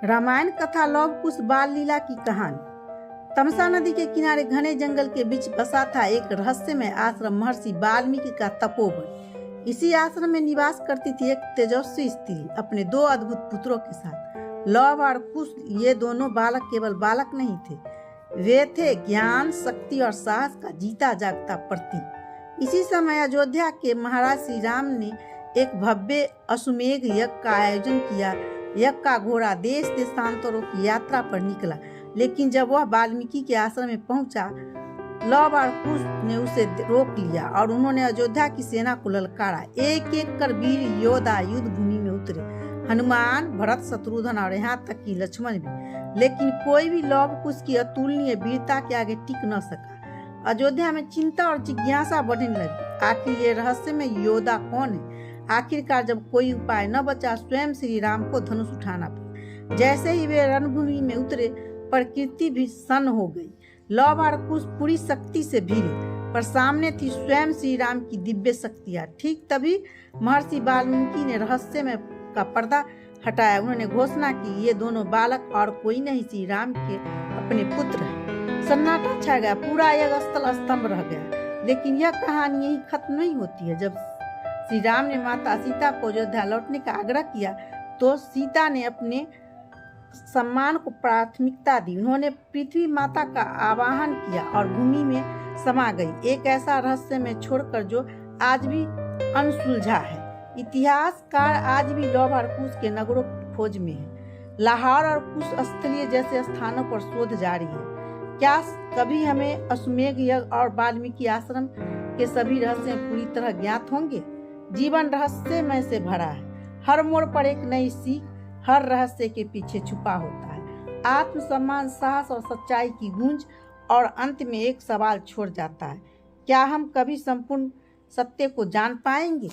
रामायण कथा लौह कुश बाल लीला की कहानी। तमसा नदी के किनारे घने जंगल के बीच बसा था एक रहस्यमय आश्रम महर्षि वाल्मीकि का तपोवन। इसी आश्रम में निवास करती थी एक तेजस्वी स्त्री अपने दो अद्भुत पुत्रों के साथ। लौह और कुश ये दोनों बालक केवल बालक नहीं थे, वे थे ज्ञान, शक्ति और साहस का जीता जागता प्रतीक। इसी समय अयोध्या के महाराज श्री राम ने एक भव्य अश्वमेध यज्ञ का आयोजन किया। यज्ञ का घोड़ा देश देशांतरों की यात्रा पर निकला, लेकिन जब वह वाल्मीकि के आश्रम में पहुंचा, लौह और कुश ने उसे रोक लिया और उन्होंने अयोध्या की सेना को ललकारा। एक एक कर वीर योद्धा युद्ध भूमि में उतरे, हनुमान, भरत, शत्रुघ्न और यहाँ तक कि लक्ष्मण भी, लेकिन कोई भी लौह कुश की अतुलनीय वीरता के आगे टिक न सका। अयोध्या में चिंता और जिज्ञासा बढ़ने लगी। आखिर ये रहस्य में योद्धा कौन है? आखिरकार जब कोई उपाय न बचा, स्वयं श्री राम को धनुष उठाना पड़ा। जैसे ही वे रणभूमि में उतरे, प्रकृति भी सन्न हो गई। लौह और कुश पूरी शक्ति से भिड़े, पर सामने थी स्वयं श्री राम की दिव्य शक्तियां। ठीक तभी महर्षि वाल्मीकि ने रहस्य में का पर्दा हटाया। उन्होंने घोषणा की, ये दोनों बालक और कोई नहीं, श्री राम के अपने पुत्र हैं। सन्नाटा छा गया, पूरा यज्ञ स्थल स्तंभ रह गया। लेकिन यह कहानी यही खत्म नहीं होती है। जब श्री राम ने माता सीता को अयोध्या लौटने का आग्रह किया, तो सीता ने अपने सम्मान को प्राथमिकता दी। उन्होंने पृथ्वी माता का आवाहन किया और भूमि में समा गई, एक ऐसा रहस्य में छोड़कर जो आज भी अनसुलझा है। इतिहासकार आज भी लौह और कुश के नगरों की खोज में है। लाहौर और कुश स्थलीय जैसे स्थानों पर शोध जारी है। क्या कभी हमें अश्वमेध यज्ञ और वाल्मीकि आश्रम के सभी रहस्य पूरी तरह ज्ञात होंगे? जीवन रहस्यमय से भरा है। हर मोड़ पर एक नई सीख, हर रहस्य के पीछे छुपा होता है आत्मसम्मान, साहस और सच्चाई की गूंज, और अंत में एक सवाल छोड़ जाता है, क्या हम कभी संपूर्ण सत्य को जान पाएंगे?